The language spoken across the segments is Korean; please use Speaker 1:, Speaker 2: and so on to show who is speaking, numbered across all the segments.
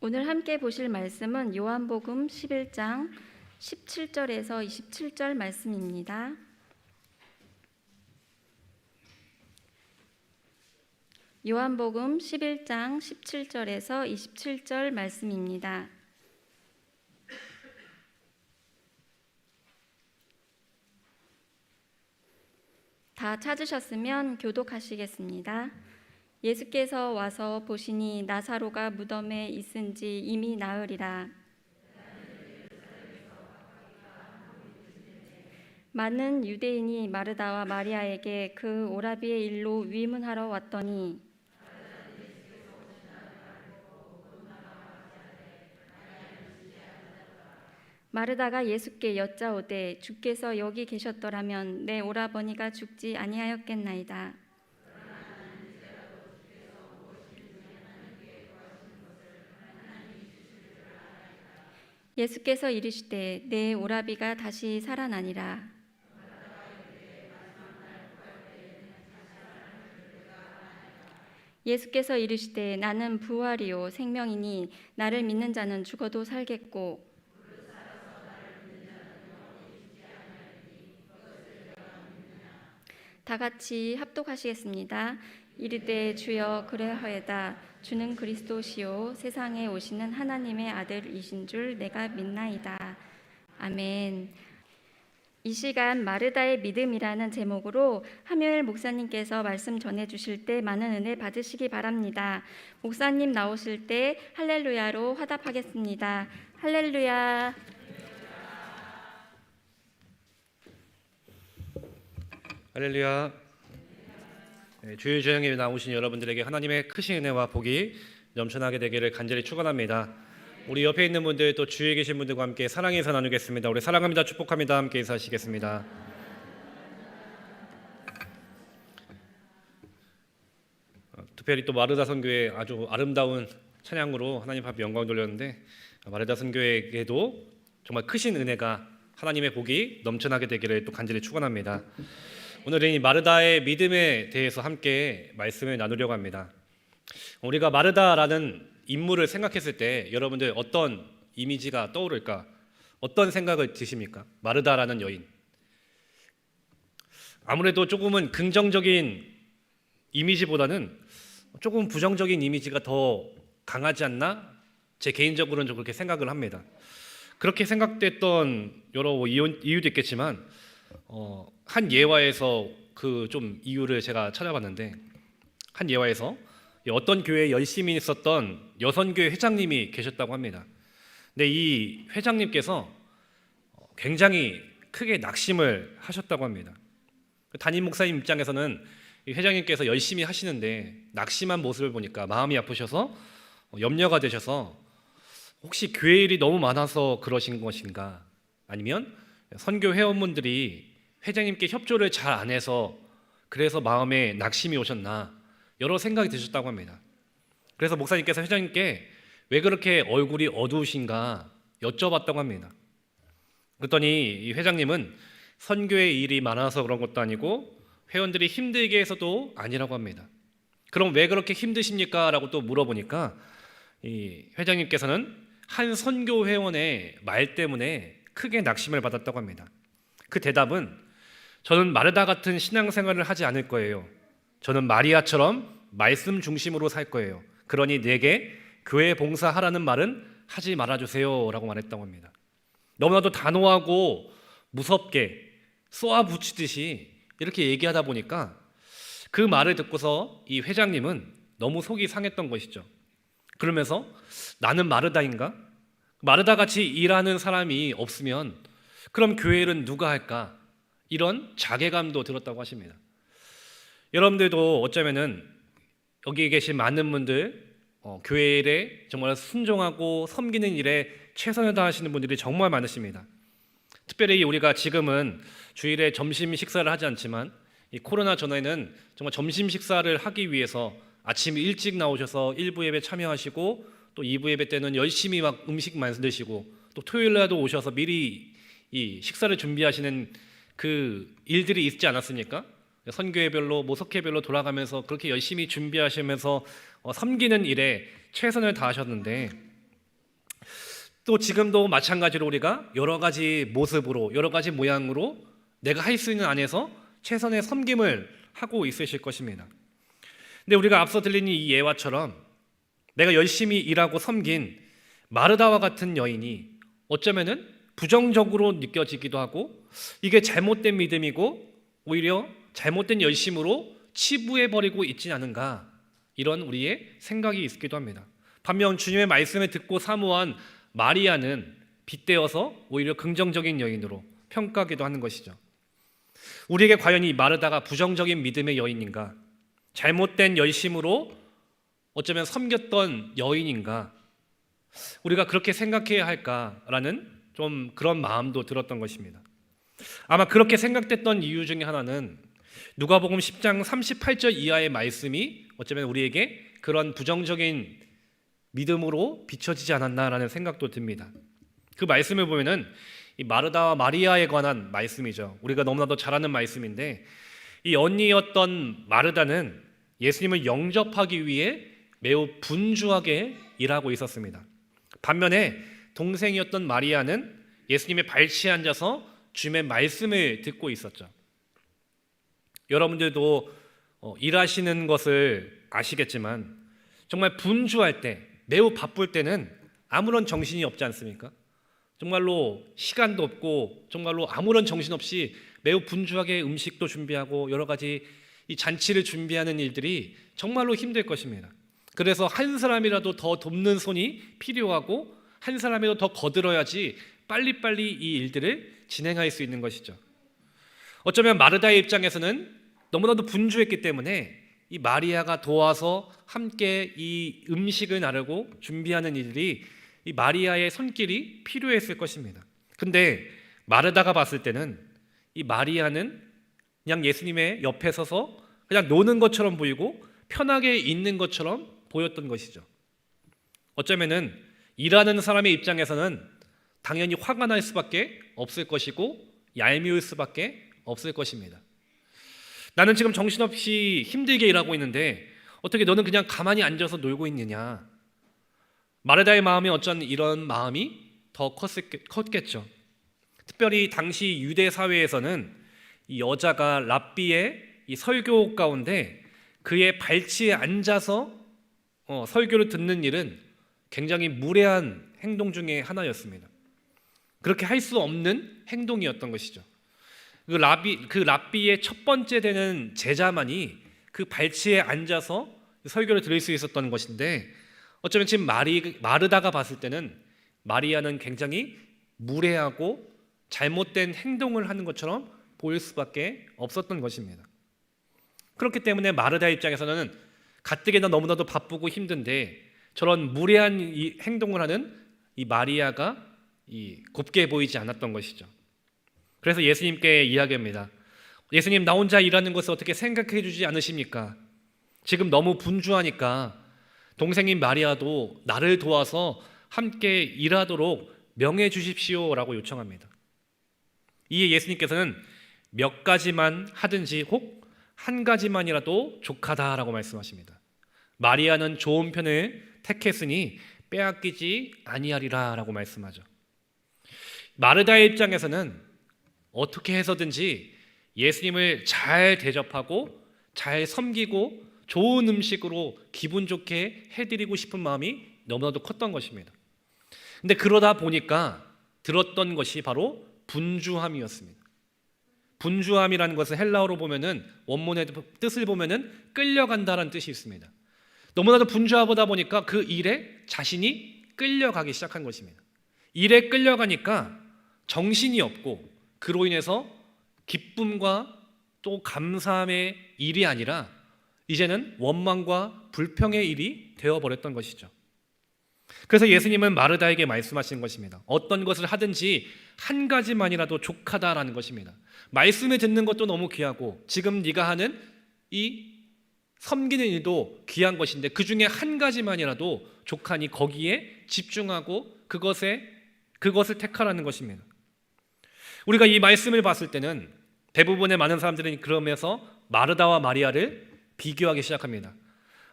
Speaker 1: 오늘 함께 보실 말씀은 요한복음 11장 17절에서 27절 말씀입니다. 요한복음 11장 17절에서 27절 말씀입니다. 다 찾으셨으면 교독하시겠습니다. 예수께서 와서 보시니 나사로가 무덤에 있은지 이미 나흘이라. 많은 유대인이 마르다와 마리아에게 그 오라비의 일로 위문하러 왔더니 마르다가 예수께 여짜오되 주께서 여기 계셨더라면 내 오라버니가 죽지 아니하였겠나이다. 예수께서 이르시되 내 오라비가 다시 살아나니라. 예수께서 이르시되 나는 부활이요 생명이니 나를 믿는 자는 죽어도 살겠고 다 같이 합독하시겠습니다. 이르되 주여 그러하여다. 주는 그리스도시요 세상에 오시는 하나님의 아들이신 줄 내가 믿나이다. 아멘. 이 시간 마르다의 믿음이라는 제목으로 함요엘 목사님께서 말씀 전해주실 때 많은 은혜 받으시기 바랍니다. 목사님 나오실 때 할렐루야로 화답하겠습니다. 할렐루야.
Speaker 2: 할렐루야. 주일 저녁에 나오신 여러분들에게 하나님의 크신 은혜와 복이 넘쳐나게 되기를 간절히 축원합니다. 우리 옆에 있는 분들 또 주위에 계신 분들과 함께 사랑의 인사 나누겠습니다. 우리 사랑합니다, 축복합니다. 함께 인사하시겠습니다. 특별히 또 마르다 선교회 아주 아름다운 찬양으로 하나님 앞에 영광 돌렸는데 마르다 선교회에게도 정말 크신 은혜가 하나님의 복이 넘쳐나게 되기를 또 간절히 축원합니다. 오늘은 이 마르다의 믿음에 대해서 함께 말씀을 나누려고 합니다. 우리가 마르다라는 인물을 생각했을 때 여러분들 어떤 이미지가 떠오를까? 어떤 생각을 드십니까? 마르다라는 여인. 아무래도 조금은 긍정적인 이미지보다는 조금 부정적인 이미지가 더 강하지 않나? 제 개인적으로는 좀 그렇게 생각을 합니다. 그렇게 생각됐던 여러 이유도 있겠지만 한 예화에서 그 좀 이유를 제가 찾아봤는데 한 예화에서 어떤 교회에 열심히 있었던 여선교회 회장님이 계셨다고 합니다. 근데 이 회장님께서 굉장히 크게 낙심을 하셨다고 합니다. 담임 목사님 입장에서는 이 회장님께서 열심히 하시는데 낙심한 모습을 보니까 마음이 아프셔서 염려가 되셔서 혹시 교회 일이 너무 많아서 그러신 것인가, 아니면 선교 회원분들이 회장님께 협조를 잘 안 해서 그래서 마음에 낙심이 오셨나, 여러 생각이 드셨다고 합니다. 그래서 목사님께서 회장님께 왜 그렇게 얼굴이 어두우신가 여쭤봤다고 합니다. 그랬더니 이 회장님은 선교의 일이 많아서 그런 것도 아니고 회원들이 힘들게 해서도 아니라고 합니다. 그럼 왜 그렇게 힘드십니까? 라고 또 물어보니까 이 회장님께서는 한 선교 회원의 말 때문에 크게 낙심을 받았다고 합니다. 그 대답은 저는 마르다 같은 신앙생활을 하지 않을 거예요. 저는 마리아처럼 말씀 중심으로 살 거예요. 그러니 내게 교회 봉사하라는 말은 하지 말아주세요 라고 말했다고 합니다. 너무나도 단호하고 무섭게 쏘아붙이듯이 이렇게 얘기하다 보니까 그 말을 듣고서 이 회장님은 너무 속이 상했던 것이죠. 그러면서 나는 마르다인가? 마르다같이 일하는 사람이 없으면 그럼 교회를 누가 할까? 이런 자괴감도 들었다고 하십니다. 여러분들도 어쩌면은 여기 계신 많은 분들 교회 일에 정말 순종하고 섬기는 일에 최선을 다하시는 분들이 정말 많으십니다. 특별히 우리가 지금은 주일에 점심 식사를 하지 않지만 이 코로나 전에는 정말 점심 식사를 하기 위해서 아침 일찍 나오셔서 1부 예배 참여하시고 또 2부 예배 때는 열심히 막 음식 만드시고 또 토요일 날도 오셔서 미리 이 식사를 준비하시는 그 일들이 있지 않았습니까? 선교회별로 모석회별로 돌아가면서 그렇게 열심히 준비하시면서 섬기는 일에 최선을 다하셨는데 또 지금도 마찬가지로 우리가 여러 가지 모습으로 여러 가지 모양으로 내가 할 수 있는 안에서 최선의 섬김을 하고 있으실 것입니다. 근데 우리가 앞서 들린 이 예화처럼 내가 열심히 일하고 섬긴 마르다와 같은 여인이 어쩌면은 부정적으로 느껴지기도 하고 이게 잘못된 믿음이고 오히려 잘못된 열심으로 치부해버리고 있지 않은가, 이런 우리의 생각이 있기도 합니다. 반면 주님의 말씀을 듣고 사모한 마리아는 빗대어서 오히려 긍정적인 여인으로 평가하기도 하는 것이죠. 우리에게 과연 이 마르다가 부정적인 믿음의 여인인가, 잘못된 열심으로 어쩌면 섬겼던 여인인가, 우리가 그렇게 생각해야 할까라는 좀 그런 마음도 들었던 것입니다. 아마 그렇게 생각됐던 이유 중에 하나는 누가복음 10장 38절 이하의 말씀이 어쩌면 우리에게 그런 부정적인 믿음으로 비춰지지 않았나라는 생각도 듭니다. 그 말씀을 보면은 이 마르다와 마리아에 관한 말씀이죠. 우리가 너무나도 잘 아는 말씀인데, 이 언니였던 마르다는 예수님을 영접하기 위해 매우 분주하게 일하고 있었습니다. 반면에 동생이었던 마리아는 예수님의 발치에 앉아서 주님의 말씀을 듣고 있었죠. 여러분들도 일하시는 것을 아시겠지만 정말 분주할 때, 매우 바쁠 때는 아무런 정신이 없지 않습니까? 정말로 시간도 없고 정말로 아무런 정신없이 매우 분주하게 음식도 준비하고 여러 가지 이 잔치를 준비하는 일들이 정말로 힘들 것입니다. 그래서 한 사람이라도 더 돕는 손이 필요하고 한 사람이라도 더 거들어야지 빨리빨리 이 일들을 진행할 수 있는 것이죠. 어쩌면 마르다의 입장에서는 너무나도 분주했기 때문에 이 마리아가 도와서 함께 이 음식을 나르고 준비하는 일들이 이 마리아의 손길이 필요했을 것입니다. 근데 마르다가 봤을 때는 이 마리아는 그냥 예수님의 옆에 서서 그냥 노는 것처럼 보이고 편하게 있는 것처럼 보였던 것이죠. 어쩌면은 일하는 사람의 입장에서는 당연히 화가 날 수밖에 없을 것이고 얄미울 수밖에 없을 것입니다. 나는 지금 정신없이 힘들게 일하고 있는데 어떻게 너는 그냥 가만히 앉아서 놀고 있느냐. 마르다의 마음이 어쩐 이런 마음이 더 컸겠죠. 특별히 당시 유대 사회에서는 이 여자가 랍비의 이 설교 가운데 그의 발치에 앉아서 설교를 듣는 일은 굉장히 무례한 행동 중에 하나였습니다. 그렇게 할 수 없는 행동이었던 것이죠. 그 랍비의 첫 번째 되는 제자만이 그 발치에 앉아서 설교를 들을 수 있었던 것인데, 어쩌면 지금 마르다가 봤을 때는 마리아는 굉장히 무례하고 잘못된 행동을 하는 것처럼 보일 수밖에 없었던 것입니다. 그렇기 때문에 마르다 입장에서는 가뜩이나 너무나도 바쁘고 힘든데 저런 무례한 이 행동을 하는 이 마리아가 곱게 보이지 않았던 것이죠. 그래서 예수님께 이야기합니다. 예수님, 나 혼자 일하는 것을 어떻게 생각해 주지 않으십니까? 지금 너무 분주하니까 동생인 마리아도 나를 도와서 함께 일하도록 명해 주십시오라고 요청합니다. 이에 예수님께서는 몇 가지만 하든지 혹 한 가지만이라도 족하다라고 말씀하십니다. 마리아는 좋은 편을 택했으니 빼앗기지 아니하리라라고 말씀하죠. 마르다의 입장에서는 어떻게 해서든지 예수님을 잘 대접하고 잘 섬기고 좋은 음식으로 기분 좋게 해드리고 싶은 마음이 너무나도 컸던 것입니다. 근데 그러다 보니까 들었던 것이 바로 분주함이었습니다. 분주함이라는 것은 헬라어로 보면은 원문의 뜻을 보면은 끌려간다라는 뜻이 있습니다. 너무나도 분주하다 보니까 그 일에 자신이 끌려가기 시작한 것입니다. 일에 끌려가니까 정신이 없고 그로 인해서 기쁨과 또 감사함의 일이 아니라 이제는 원망과 불평의 일이 되어버렸던 것이죠. 그래서 예수님은 마르다에게 말씀하신 것입니다. 어떤 것을 하든지 한 가지만이라도 족하다라는 것입니다. 말씀을 듣는 것도 너무 귀하고 지금 네가 하는 이 섬기는 일도 귀한 것인데 그 중에 한 가지만이라도 족하니 거기에 집중하고 그것을 택하라는 것입니다. 우리가 이 말씀을 봤을 때는 대부분의 많은 사람들은 그러면서 마르다와 마리아를 비교하기 시작합니다.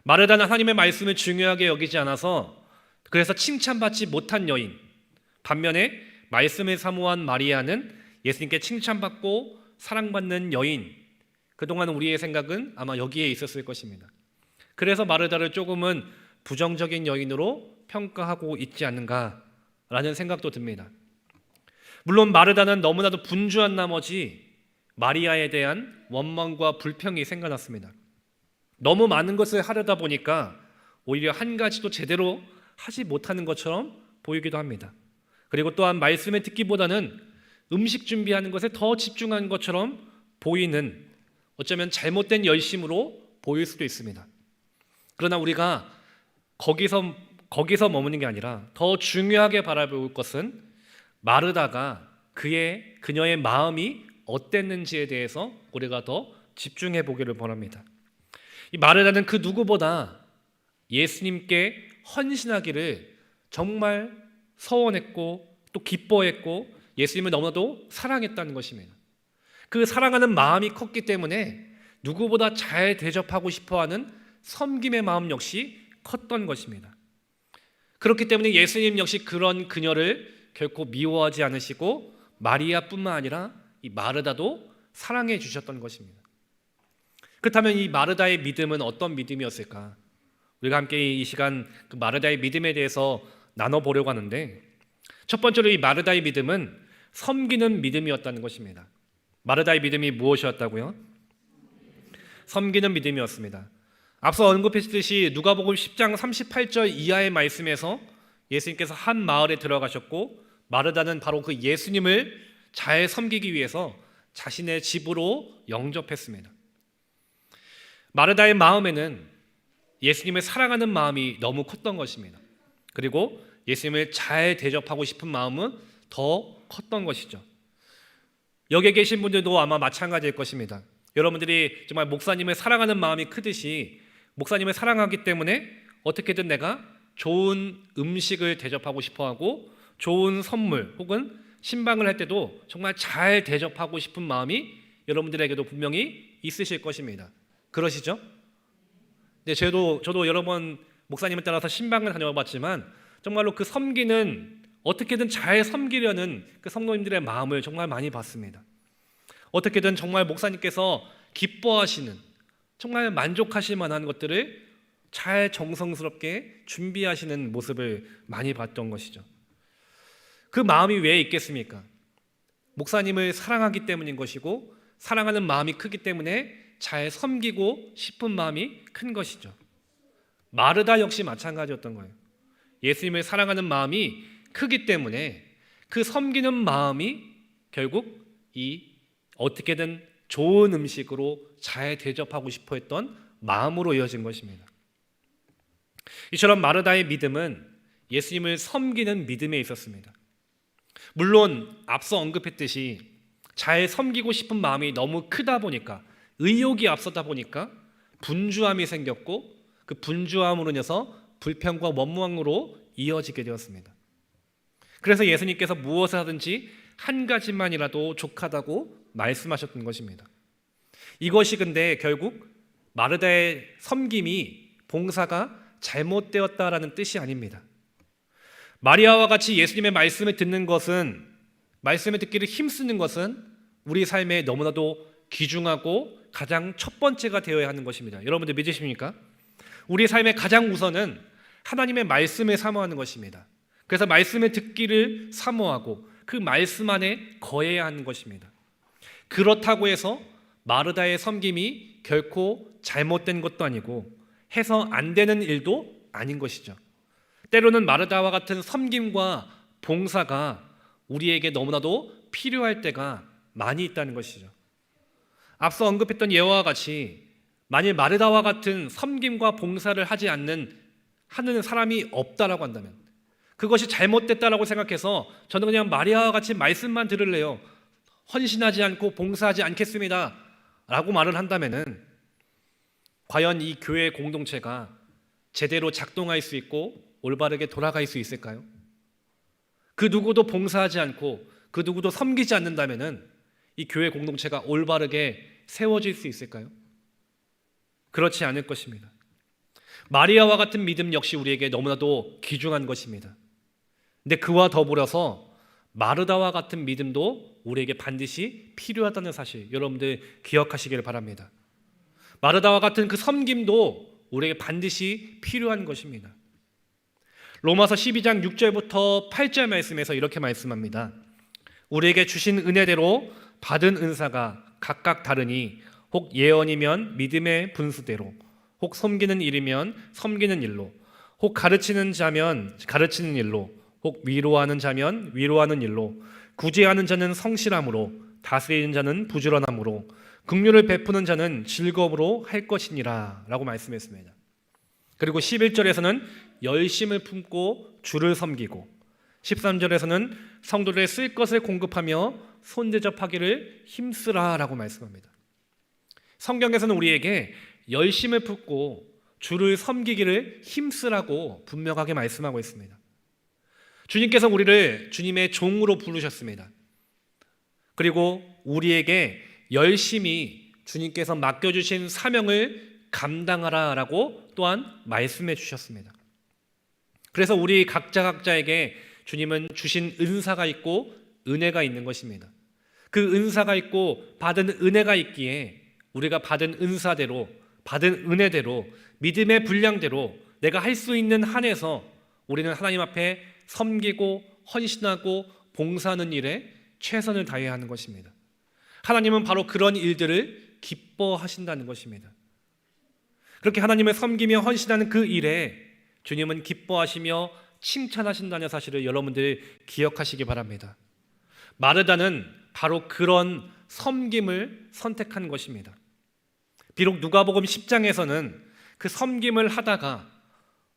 Speaker 2: 마르다는 하나님의 말씀을 중요하게 여기지 않아서 그래서 칭찬받지 못한 여인, 반면에 말씀을 사모한 마리아는 예수님께 칭찬받고 사랑받는 여인, 그동안 우리의 생각은 아마 여기에 있었을 것입니다. 그래서 마르다를 조금은 부정적인 여인으로 평가하고 있지 않는가라는 생각도 듭니다. 물론 마르다는 너무나도 분주한 나머지 마리아에 대한 원망과 불평이 생겨났습니다. 너무 많은 것을 하려다 보니까 오히려 한 가지도 제대로 하지 못하는 것처럼 보이기도 합니다. 그리고 또한 말씀을 듣기보다는 음식 준비하는 것에 더 집중한 것처럼 보이는, 어쩌면 잘못된 열심으로 보일 수도 있습니다. 그러나 우리가 거기서 머무는 게 아니라 더 중요하게 바라볼 것은 마르다가 그녀의 마음이 어땠는지에 대해서 우리가 더 집중해 보기를 원합니다. 이 마르다는 그 누구보다 예수님께 헌신하기를 정말 서원했고 또 기뻐했고 예수님을 너무나도 사랑했다는 것입니다. 그 사랑하는 마음이 컸기 때문에 누구보다 잘 대접하고 싶어하는 섬김의 마음 역시 컸던 것입니다. 그렇기 때문에 예수님 역시 그런 그녀를 결코 미워하지 않으시고 마리아뿐만 아니라 이 마르다도 사랑해 주셨던 것입니다. 그렇다면 이 마르다의 믿음은 어떤 믿음이었을까? 우리가 함께 이 시간 그 마르다의 믿음에 대해서 나눠보려고 하는데, 첫 번째로 이 마르다의 믿음은 섬기는 믿음이었다는 것입니다. 마르다의 믿음이 무엇이었다고요? 섬기는 믿음이었습니다. 앞서 언급했듯이 누가복음 10장 38절 이하의 말씀에서 예수님께서 한 마을에 들어가셨고 마르다는 바로 그 예수님을 잘 섬기기 위해서 자신의 집으로 영접했습니다. 마르다의 마음에는 예수님을 사랑하는 마음이 너무 컸던 것입니다. 그리고 예수님을 잘 대접하고 싶은 마음은 더 컸던 것이죠. 여기에 계신 분들도 아마 마찬가지일 것입니다. 여러분들이 정말 목사님을 사랑하는 마음이 크듯이 목사님을 사랑하기 때문에 어떻게든 내가 좋은 음식을 대접하고 싶어하고 좋은 선물 혹은 신방을 할 때도 정말 잘 대접하고 싶은 마음이 여러분들에게도 분명히 있으실 것입니다. 그러시죠? 네, 저도 여러 번 목사님을 따라서 신방을 다녀봤지만 정말로 그 섬기는, 어떻게든 잘 섬기려는 그 성도님들의 마음을 정말 많이 봤습니다. 어떻게든 정말 목사님께서 기뻐하시는, 정말 만족하실 만한 것들을 잘 정성스럽게 준비하시는 모습을 많이 봤던 것이죠. 그 마음이 왜 있겠습니까? 목사님을 사랑하기 때문인 것이고 사랑하는 마음이 크기 때문에 잘 섬기고 싶은 마음이 큰 것이죠. 마르다 역시 마찬가지였던 거예요. 예수님을 사랑하는 마음이 크기 때문에 그 섬기는 마음이 결국 이 어떻게든 좋은 음식으로 잘 대접하고 싶어 했던 마음으로 이어진 것입니다. 이처럼 마르다의 믿음은 예수님을 섬기는 믿음에 있었습니다. 물론 앞서 언급했듯이 잘 섬기고 싶은 마음이 너무 크다 보니까, 의욕이 앞서다 보니까 분주함이 생겼고 그 분주함으로 인해서 불평과 원망으로 이어지게 되었습니다. 그래서 예수님께서 무엇을 하든지 한 가지만이라도 족하다고 말씀하셨던 것입니다. 이것이 근데 결국 마르다의 섬김이, 봉사가 잘못되었다라는 뜻이 아닙니다. 마리아와 같이 예수님의 말씀을 듣는 것은, 말씀을 듣기를 힘쓰는 것은 우리 삶에 너무나도 귀중하고 가장 첫 번째가 되어야 하는 것입니다. 여러분들 믿으십니까? 우리 삶의 가장 우선은 하나님의 말씀을 사모하는 것입니다. 그래서 말씀을 듣기를 사모하고 그 말씀 안에 거해야 하는 것입니다. 그렇다고 해서 마르다의 섬김이 결코 잘못된 것도 아니고 해서 안 되는 일도 아닌 것이죠. 때로는 마르다와 같은 섬김과 봉사가 우리에게 너무나도 필요할 때가 많이 있다는 것이죠. 앞서 언급했던 예화와 같이 만일 마르다와 같은 섬김과 봉사를 하는 사람이 없다라고 한다면, 그것이 잘못됐다라고 생각해서 저는 그냥 마리아와 같이 말씀만 들을래요, 헌신하지 않고 봉사하지 않겠습니다 라고 말을 한다면은 과연 이 교회 공동체가 제대로 작동할 수 있고 올바르게 돌아갈 수 있을까요? 그 누구도 봉사하지 않고 그 누구도 섬기지 않는다면은 이 교회 공동체가 올바르게 세워질 수 있을까요? 그렇지 않을 것입니다. 마리아와 같은 믿음 역시 우리에게 너무나도 귀중한 것입니다. 근데 그와 더불어서 마르다와 같은 믿음도 우리에게 반드시 필요하다는 사실 여러분들 기억하시기를 바랍니다. 마르다와 같은 그 섬김도 우리에게 반드시 필요한 것입니다. 로마서 12장 6절부터 8절 말씀에서 이렇게 말씀합니다. 우리에게 주신 은혜대로 받은 은사가 각각 다르니 혹 예언이면 믿음의 분수대로, 혹 섬기는 일이면 섬기는 일로, 혹 가르치는 자면 가르치는 일로, 혹 위로하는 자면 위로하는 일로, 구제하는 자는 성실함으로, 다스리는 자는 부지런함으로, 긍휼을 베푸는 자는 즐거움으로 할 것이니라 라고 말씀했습니다. 그리고 11절에서는 열심을 품고 주를 섬기고, 13절에서는 성도들의 쓸 것을 공급하며 손대접하기를 힘쓰라 라고 말씀합니다. 성경에서는 우리에게 열심을 품고 주를 섬기기를 힘쓰라고 분명하게 말씀하고 있습니다. 주님께서 우리를 주님의 종으로 부르셨습니다. 그리고 우리에게 열심히 주님께서 맡겨주신 사명을 감당하라라고 또한 말씀해 주셨습니다. 그래서 우리 각자에게 주님은 주신 은사가 있고 은혜가 있는 것입니다. 그 은사가 있고 받은 은혜가 있기에 우리가 받은 은사대로, 받은 은혜대로, 믿음의 분량대로 내가 할 수 있는 한에서 우리는 하나님 앞에 섬기고 헌신하고 봉사하는 일에 최선을 다해야 하는 것입니다. 하나님은 바로 그런 일들을 기뻐하신다는 것입니다. 그렇게 하나님을 섬기며 헌신하는 그 일에 주님은 기뻐하시며 칭찬하신다는 사실을 여러분들 기억하시기 바랍니다. 마르다는 바로 그런 섬김을 선택한 것입니다. 비록 누가복음 10장에서는 그 섬김을 하다가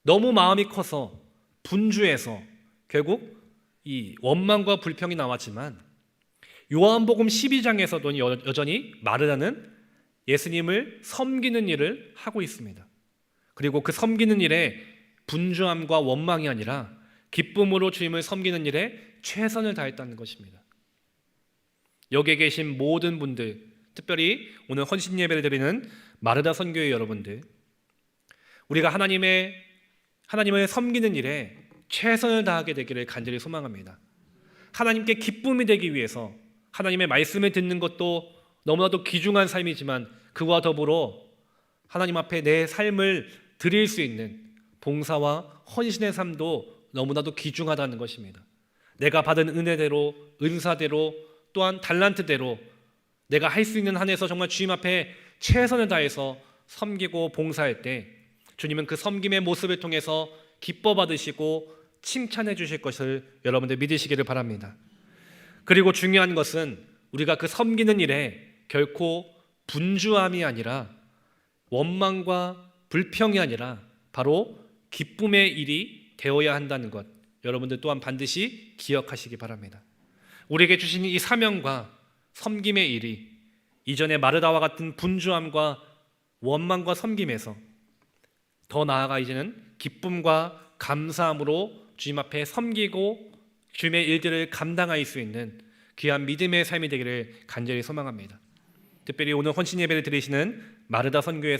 Speaker 2: 너무 마음이 커서 분주해서 결국 이 원망과 불평이 나왔지만, 요한복음 12장에서도 여전히 마르다는 예수님을 섬기는 일을 하고 있습니다. 그리고 그 섬기는 일에 분주함과 원망이 아니라 기쁨으로 주님을 섬기는 일에 최선을 다했다는 것입니다. 여기에 계신 모든 분들, 특별히 오늘 헌신 예배를 드리는 마르다 선교회 여러분들, 우리가 하나님을 섬기는 일에 최선을 다하게 되기를 간절히 소망합니다. 하나님께 기쁨이 되기 위해서 하나님의 말씀을 듣는 것도 너무나도 귀중한 삶이지만, 그와 더불어 하나님 앞에 내 삶을 드릴 수 있는 봉사와 헌신의 삶도 너무나도 귀중하다는 것입니다. 내가 받은 은혜대로, 은사대로, 또한 달란트대로 내가 할 수 있는 한에서 정말 주님 앞에 최선을 다해서 섬기고 봉사할 때 주님은 그 섬김의 모습을 통해서 기뻐 받으시고 칭찬해 주실 것을 여러분들 믿으시기를 바랍니다. 그리고 중요한 것은 우리가 그 섬기는 일에 결코 분주함이 아니라 원망과 불평이 아니라 바로 기쁨의 일이 되어야 한다는 것, 여러분들 또한 반드시 기억하시기 바랍니다. 우리에게 주신 이 사명과 섬김의 일이 이전의 마르다와 같은 분주함과 원망과 섬김에서 더 나아가 이제는 기쁨과 감사함으로 주님 앞에 섬기고 주님의 일들을 감당할 수 있는 귀한 믿음의 삶이 되기를 간절히 소망합니다. 특별히 오늘 헌신 예배를 드리시는 마르다 선교회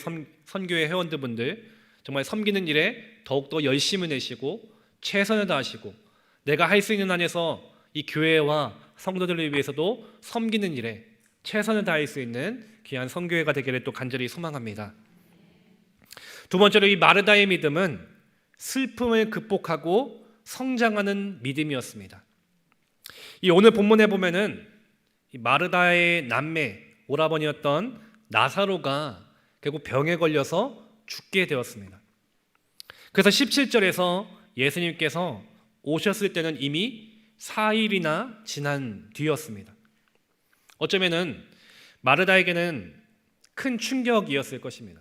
Speaker 2: 회원들분들, 정말 섬기는 일에 더욱더 열심을 내시고 최선을 다하시고 내가 할 수 있는 한에서 이 교회와 성도들을 위해서도 섬기는 일에 최선을 다할 수 있는 귀한 선교회가 되기를 또 간절히 소망합니다. 두 번째로 이 마르다의 믿음은 슬픔을 극복하고 성장하는 믿음이었습니다. 이 오늘 본문에 보면은 이 마르다의 남매 오라버니였던 나사로가 결국 병에 걸려서 죽게 되었습니다. 그래서 17절에서 예수님께서 오셨을 때는 이미 4일이나 지난 뒤였습니다. 어쩌면은 마르다에게는 큰 충격이었을 것입니다.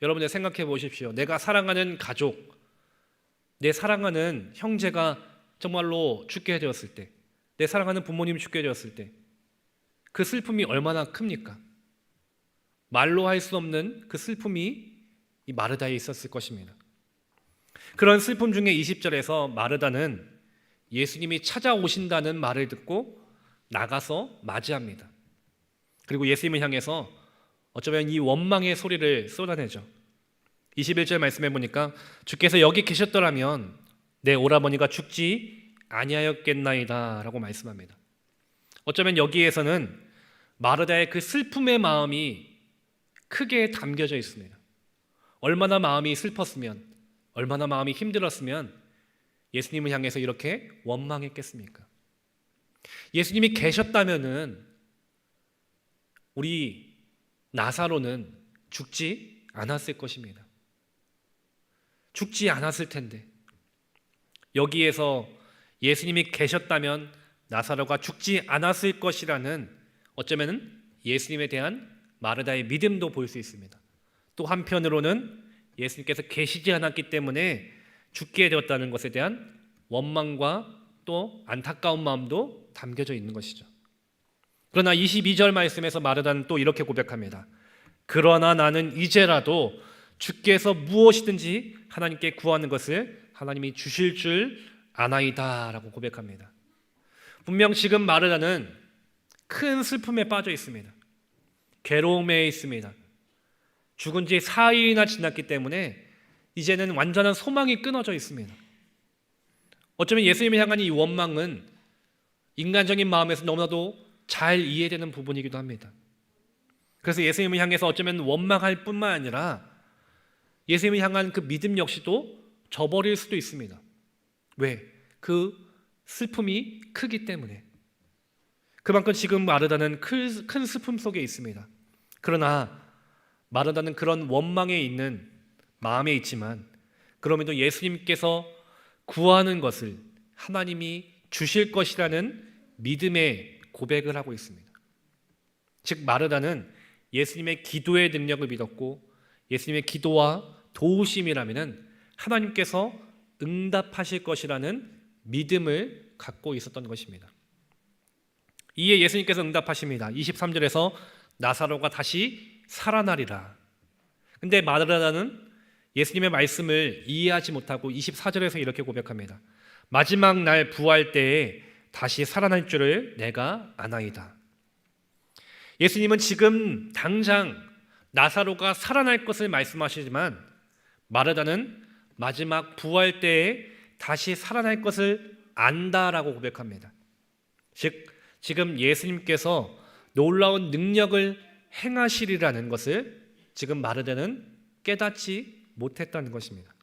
Speaker 2: 여러분들 생각해 보십시오. 내가 사랑하는 가족, 내 사랑하는 형제가 정말로 죽게 되었을 때, 내 사랑하는 부모님이 죽게 되었을 때 그 슬픔이 얼마나 큽니까? 말로 할 수 없는 그 슬픔이 이 마르다에 있었을 것입니다. 그런 슬픔 중에 20절에서 마르다는 예수님이 찾아오신다는 말을 듣고 나가서 맞이합니다. 그리고 예수님을 향해서 어쩌면 이 원망의 소리를 쏟아내죠. 21절 말씀해 보니까 주께서 여기 계셨더라면 내 오라버니가 죽지 아니하였겠나이다 라고 말씀합니다. 어쩌면 여기에서는 마르다의 그 슬픔의 마음이 크게 담겨져 있습니다. 얼마나 마음이 슬펐으면, 얼마나 마음이 힘들었으면 예수님을 향해서 이렇게 원망했겠습니까? 예수님이 계셨다면은 우리 나사로는 죽지 않았을 것입니다. 죽지 않았을 텐데, 여기에서 예수님이 계셨다면 나사로가 죽지 않았을 것이라는 어쩌면 예수님에 대한 마르다의 믿음도 볼 수 있습니다. 또 한편으로는 예수님께서 계시지 않았기 때문에 죽게 되었다는 것에 대한 원망과 또 안타까운 마음도 담겨져 있는 것이죠. 그러나 22절 말씀에서 마르다는 또 이렇게 고백합니다. 그러나 나는 이제라도 주께서 무엇이든지 하나님께 구하는 것을 하나님이 주실 줄 아나이다 라고 고백합니다. 분명 지금 마르다는 큰 슬픔에 빠져 있습니다. 괴로움에 있습니다. 죽은 지 4일이나 지났기 때문에 이제는 완전한 소망이 끊어져 있습니다. 어쩌면 예수님을 향한 이 원망은 인간적인 마음에서 너무나도 잘 이해되는 부분이기도 합니다. 그래서 예수님을 향해서 어쩌면 원망할 뿐만 아니라 예수님을 향한 그 믿음 역시도 저버릴 수도 있습니다. 왜? 그 슬픔이 크기 때문에. 그만큼 지금 마르다는 큰 슬픔 속에 있습니다. 그러나 마르다는 그런 원망에 있는 마음에 있지만 그럼에도 예수님께서 구하는 것을 하나님이 주실 것이라는 믿음의 고백을 하고 있습니다. 즉 마르다는 예수님의 기도의 능력을 믿었고 예수님의 기도와 도우심이라면 하나님께서 응답하실 것이라는 믿음을 갖고 있었던 것입니다. 이에 예수님께서 응답하십니다. 23절에서 나사로가 다시 살아나리라. 근데 마르다는 예수님의 말씀을 이해하지 못하고 24절에서 이렇게 고백합니다. 마지막 날 부활 때에 다시 살아날 줄을 내가 아나이다. 예수님은 지금 당장 나사로가 살아날 것을 말씀하시지만 마르다는 마지막 부활 때에 다시 살아날 것을 안다라고 고백합니다. 즉 지금 예수님께서 놀라운 능력을 행하시리라는 것을 지금 마르다는 깨닫지 못했다는 것입니다.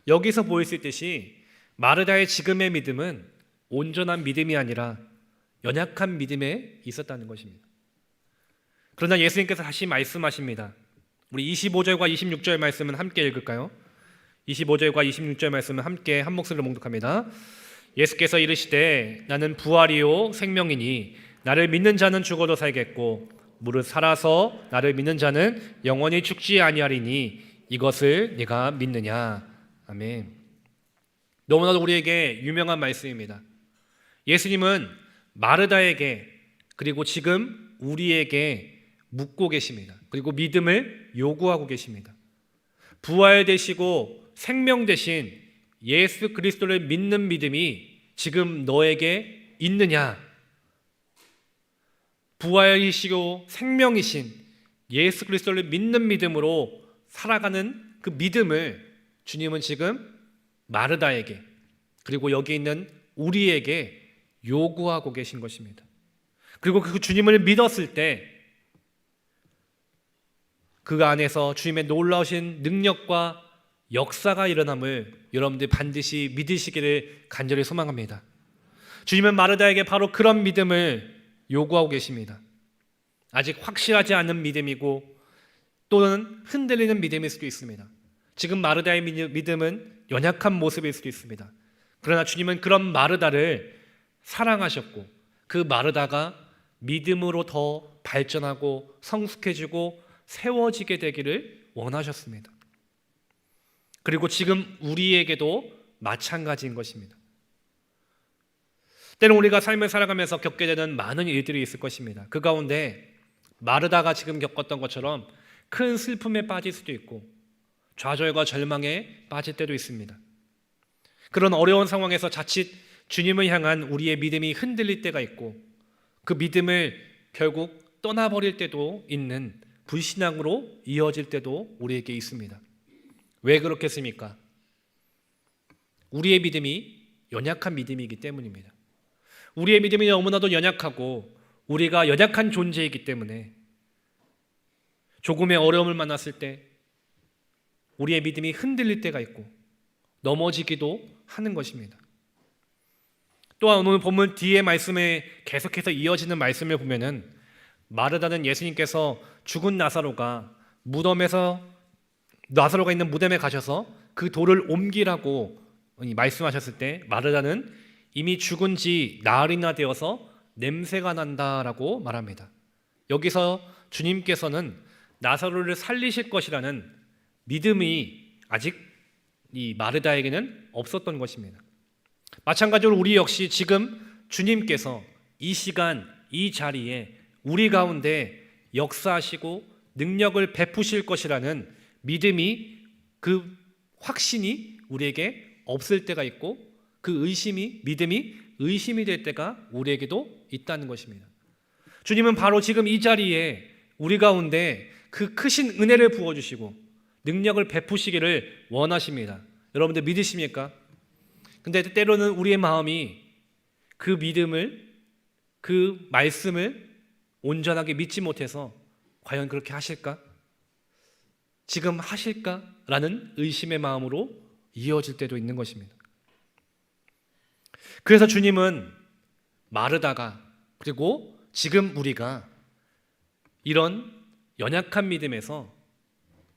Speaker 2: 여기서 보일 수 있듯이 마르다의 지금의 믿음은 온전한 믿음이 아니라 연약한 믿음에 있었다는 것입니다. 그러나 예수님께서 다시 말씀하십니다. 우리 25절과 26절 말씀은 함께 읽을까요? 25절과 26절 말씀은 함께 한 목소리로 봉독합니다. 예수께서 이르시되 나는 부활이요 생명이니 나를 믿는 자는 죽어도 살겠고 무릇 살아서 나를 믿는 자는 영원히 죽지 아니하리니 이것을 네가 믿느냐. 아멘. 너무나도 우리에게 유명한 말씀입니다. 예수님은 마르다에게 그리고 지금 우리에게 묻고 계십니다. 그리고 믿음을 요구하고 계십니다. 부활되시고 생명 되신 예수 그리스도를 믿는 믿음이 지금 너에게 있느냐? 부활이시고 생명이신 예수 그리스도를 믿는 믿음으로 살아가는 그 믿음을 주님은 지금 마르다에게 그리고 여기 있는 우리에게 요구하고 계신 것입니다. 그리고 그 주님을 믿었을 때 그 안에서 주님의 놀라우신 능력과 역사가 일어남을 여러분들 반드시 믿으시기를 간절히 소망합니다. 주님은 마르다에게 바로 그런 믿음을 요구하고 계십니다. 아직 확실하지 않은 믿음이고 또는 흔들리는 믿음일 수도 있습니다. 지금 마르다의 믿음은 연약한 모습일 수도 있습니다. 그러나 주님은 그런 마르다를 사랑하셨고 그 마르다가 믿음으로 더 발전하고 성숙해지고 세워지게 되기를 원하셨습니다. 그리고 지금 우리에게도 마찬가지인 것입니다. 때는 우리가 삶을 살아가면서 겪게 되는 많은 일들이 있을 것입니다. 그 가운데 마르다가 지금 겪었던 것처럼 큰 슬픔에 빠질 수도 있고 좌절과 절망에 빠질 때도 있습니다. 그런 어려운 상황에서 자칫 주님을 향한 우리의 믿음이 흔들릴 때가 있고 그 믿음을 결국 떠나버릴 때도 있는 불신앙으로 이어질 때도 우리에게 있습니다. 왜 그렇겠습니까? 우리의 믿음이 연약한 믿음이기 때문입니다. 우리의 믿음이 너무나도 연약하고 우리가 연약한 존재이기 때문에 조금의 어려움을 만났을 때 우리의 믿음이 흔들릴 때가 있고 넘어지기도 하는 것입니다. 또한 오늘 본문 뒤에 말씀에 계속해서 이어지는 말씀을 보면은 마르다는 예수님께서 죽은 나사로가 있는 무덤에 가셔서 그 돌을 옮기라고 말씀하셨을 때 마르다는 이미 죽은 지 나흘이나 되어서 냄새가 난다라고 말합니다. 여기서 주님께서는 나사로를 살리실 것이라는 믿음이 아직 이 마르다에게는 없었던 것입니다. 마찬가지로 우리 역시 지금 주님께서 이 시간 이 자리에 우리 가운데 역사하시고 능력을 베푸실 것이라는 믿음이, 그 확신이 우리에게 없을 때가 있고 그 믿음이 의심이 될 때가 우리에게도 있다는 것입니다. 주님은 바로 지금 이 자리에 우리 가운데 그 크신 은혜를 부어주시고 능력을 베푸시기를 원하십니다. 여러분들 믿으십니까? 근데 때로는 우리의 마음이 그 믿음을, 그 말씀을 온전하게 믿지 못해서 과연 그렇게 하실까? 지금 하실까? 라는 의심의 마음으로 이어질 때도 있는 것입니다. 그래서 주님은 마르다가, 그리고 지금 우리가 이런 연약한 믿음에서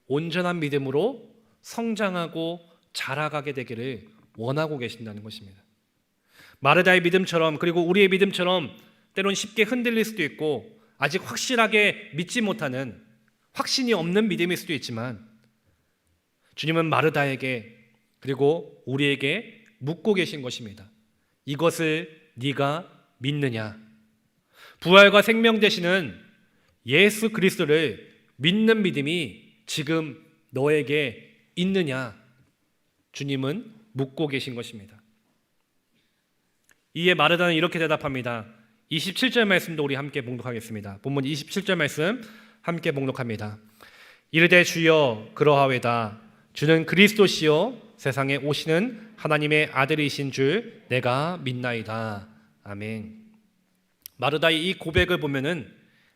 Speaker 2: 온전한 믿음으로 성장하고 자라가게 되기를 원하고 계신다는 것입니다. 마르다의 믿음처럼, 그리고 우리의 믿음처럼 때론 쉽게 흔들릴 수도 있고 아직 확실하게 믿지 못하는, 확신이 없는 믿음일 수도 있지만 주님은 마르다에게 그리고 우리에게 묻고 계신 것입니다. 이것을 네가 믿느냐? 부활과 생명 되시는 예수 그리스도를 믿는 믿음이 지금 너에게 있느냐? 주님은 묻고 계신 것입니다. 이에 마르다는 이렇게 대답합니다. 27절 말씀도 우리 함께 봉독하겠습니다. 본문 27절 말씀 함께 봉독합니다. 이르되 주여 그러하외다. 주는 그리스도시요 세상에 오시는 하나님의 아들이신 줄 내가 믿나이다. 아멘. 마르다의 이 고백을 보면은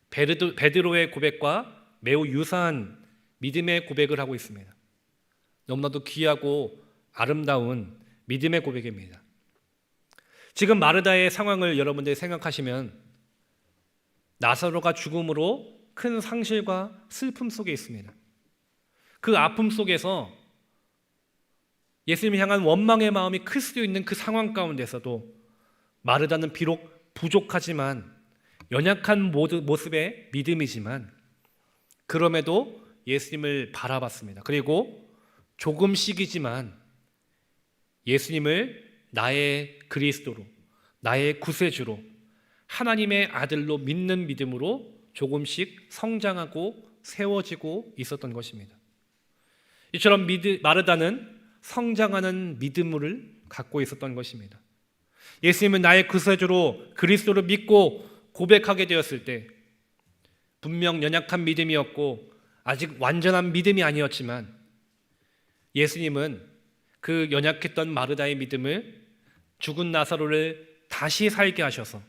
Speaker 2: 베드로의 고백과 매우 유사한 믿음의 고백을 하고 있습니다. 너무나도 귀하고 아름다운 믿음의 고백입니다. 지금 마르다의 상황을 여러분들이 생각하시면 나사로가 죽음으로 큰 상실과 슬픔 속에 있습니다. 그 아픔 속에서 예수님을 향한 원망의 마음이 클 수도 있는 그 상황 가운데서도 마르다는 비록 부족하지만 연약한 모습의 믿음이지만 그럼에도 예수님을 바라봤습니다. 그리고 조금씩이지만 예수님을 나의 그리스도로, 나의 구세주로, 하나님의 아들로 믿는 믿음으로 조금씩 성장하고 세워지고 있었던 것입니다. 이처럼 마르다는 성장하는 믿음을 갖고 있었던 것입니다. 예수님은 나의 구세주로 그리스도를 믿고 고백하게 되었을 때 분명 연약한 믿음이었고 아직 완전한 믿음이 아니었지만 예수님은 그 연약했던 마르다의 믿음을 죽은 나사로를 다시 살게 하셔서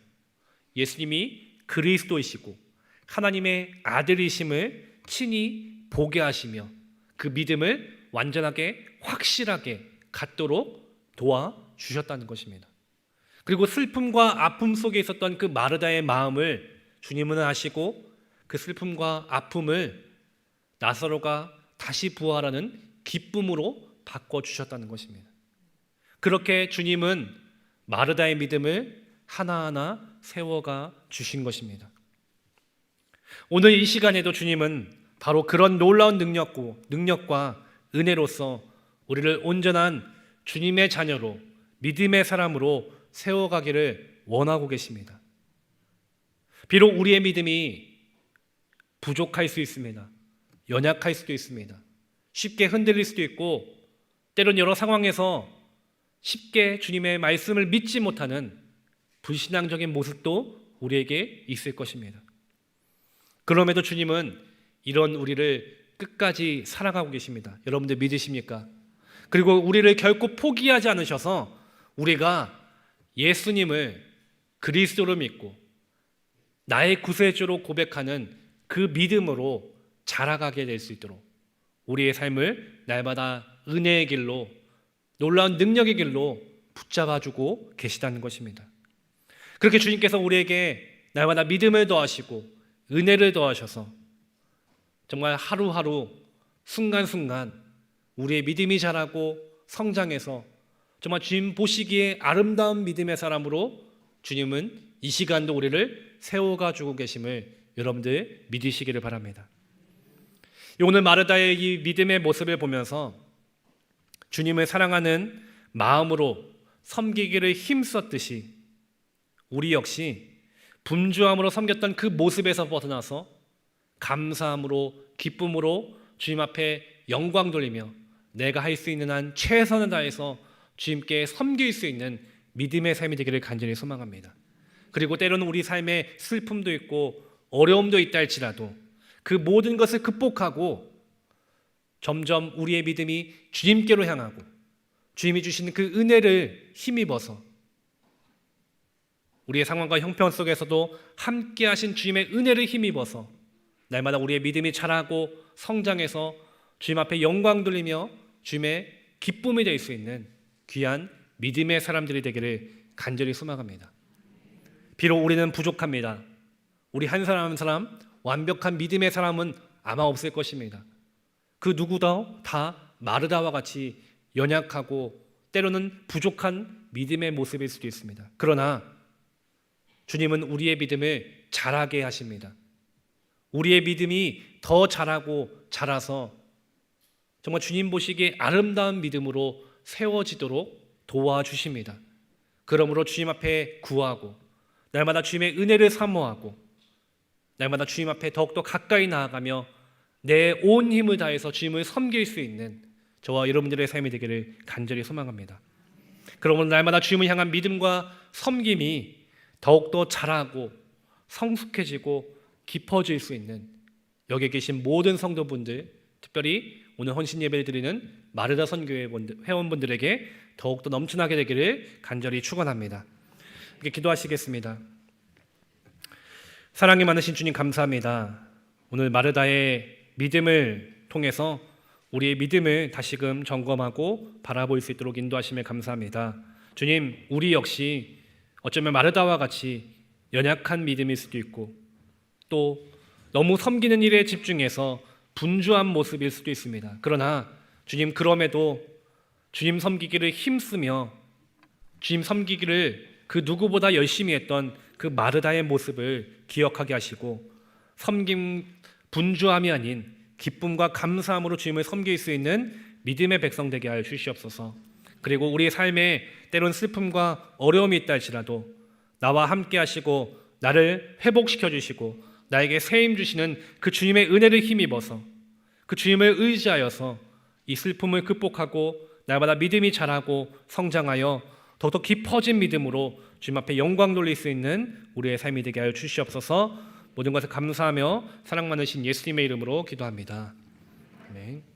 Speaker 2: 예수님이 그리스도이시고 하나님의 아들이심을 친히 보게 하시며 그 믿음을 완전하게 확실하게 갖도록 도와주셨다는 것입니다. 그리고 슬픔과 아픔 속에 있었던 그 마르다의 마음을 주님은 아시고 그 슬픔과 아픔을 나사로가 다시 부활하는 기쁨으로 바꿔주셨다는 것입니다. 그렇게 주님은 마르다의 믿음을 하나하나 세워가 주신 것입니다. 오늘 이 시간에도 주님은 바로 그런 놀라운 능력과 은혜로서 우리를 온전한 주님의 자녀로, 믿음의 사람으로 세워가기를 원하고 계십니다. 비록 우리의 믿음이 부족할 수 있습니다. 연약할 수도 있습니다. 쉽게 흔들릴 수도 있고 때론 여러 상황에서 쉽게 주님의 말씀을 믿지 못하는 불신앙적인 모습도 우리에게 있을 것입니다. 그럼에도 주님은 이런 우리를 끝까지 사랑하고 계십니다. 여러분들 믿으십니까? 그리고 우리를 결코 포기하지 않으셔서 우리가 예수님을 그리스도로 믿고 나의 구세주로 고백하는 그 믿음으로 자라가게 될 수 있도록 우리의 삶을 날마다 은혜의 길로, 놀라운 능력의 길로 붙잡아주고 계시다는 것입니다. 그렇게 주님께서 우리에게 날마다 믿음을 더하시고 은혜를 더하셔서 정말 하루하루 순간순간 우리의 믿음이 자라고 성장해서 정말 주님 보시기에 아름다운 믿음의 사람으로 주님은 이 시간도 우리를 세워가지고 계심을 여러분들 믿으시기를 바랍니다. 오늘 마르다의 이 믿음의 모습을 보면서 주님을 사랑하는 마음으로 섬기기를 힘썼듯이 우리 역시 분주함으로 섬겼던 그 모습에서 벗어나서 감사함으로 기쁨으로 주님 앞에 영광 돌리며 내가 할 수 있는 한 최선을 다해서 주님께 섬길 수 있는 믿음의 삶이 되기를 간절히 소망합니다. 그리고 때로는 우리 삶에 슬픔도 있고 어려움도 있다 할지라도 그 모든 것을 극복하고 점점 우리의 믿음이 주님께로 향하고 주님이 주시는 그 은혜를 힘입어서 우리의 상황과 형편 속에서도 함께 하신 주님의 은혜를 힘입어서 날마다 우리의 믿음이 자라고 성장해서 주님 앞에 영광 돌리며 주님의 기쁨이 될 수 있는 귀한 믿음의 사람들이 되기를 간절히 소망합니다. 비록 우리는 부족합니다. 우리 한 사람 한 사람 완벽한 믿음의 사람은 아마 없을 것입니다. 그 누구도 다 마르다와 같이 연약하고 때로는 부족한 믿음의 모습일 수도 있습니다. 그러나 주님은 우리의 믿음을 자라게 하십니다. 우리의 믿음이 더 자라고 자라서 정말 주님 보시기에 아름다운 믿음으로 세워지도록 도와주십니다. 그러므로 주님 앞에 구하고 날마다 주님의 은혜를 사모하고 날마다 주님 앞에 더욱더 가까이 나아가며 내 온 힘을 다해서 주님을 섬길 수 있는 저와 여러분들의 삶이 되기를 간절히 소망합니다. 그러므로 날마다 주님을 향한 믿음과 섬김이 더욱더 자라고 성숙해지고 깊어질 수 있는 여기 계신 모든 성도분들, 특별히 오늘 헌신 예배를 드리는 마르다 선교회 회원분들에게 더욱더 넘쳐나게 되기를 간절히 축원합니다. 이렇게 기도하시겠습니다. 사랑이 많으신 주님 감사합니다. 오늘 마르다의 믿음을 통해서 우리의 믿음을 다시금 점검하고 바라볼 수 있도록 인도하심에 감사합니다. 주님, 우리 역시 어쩌면 마르다와 같이 연약한 믿음일 수도 있고 또 너무 섬기는 일에 집중해서 분주한 모습일 수도 있습니다. 그러나 주님, 그럼에도 주님 섬기기를 힘쓰며 주님 섬기기를 그 누구보다 열심히 했던 그 마르다의 모습을 기억하게 하시고 섬김 분주함이 아닌 기쁨과 감사함으로 주님을 섬길 수 있는 믿음의 백성 되게 하여 주시옵소서. 그리고 우리의 삶에 때론 슬픔과 어려움이 있다 할지라도 나와 함께 하시고 나를 회복시켜 주시고 나에게 세임 주시는 그 주님의 은혜를 힘입어서 그 주님을 의지하여서 이 슬픔을 극복하고 날마다 믿음이 자라고 성장하여 더욱더 깊어진 믿음으로 주님 앞에 영광 돌릴 수 있는 우리의 삶이 되게 하여 주시옵소서. 모든 것을 감사하며 사랑 많으신 예수님의 이름으로 기도합니다. 아멘.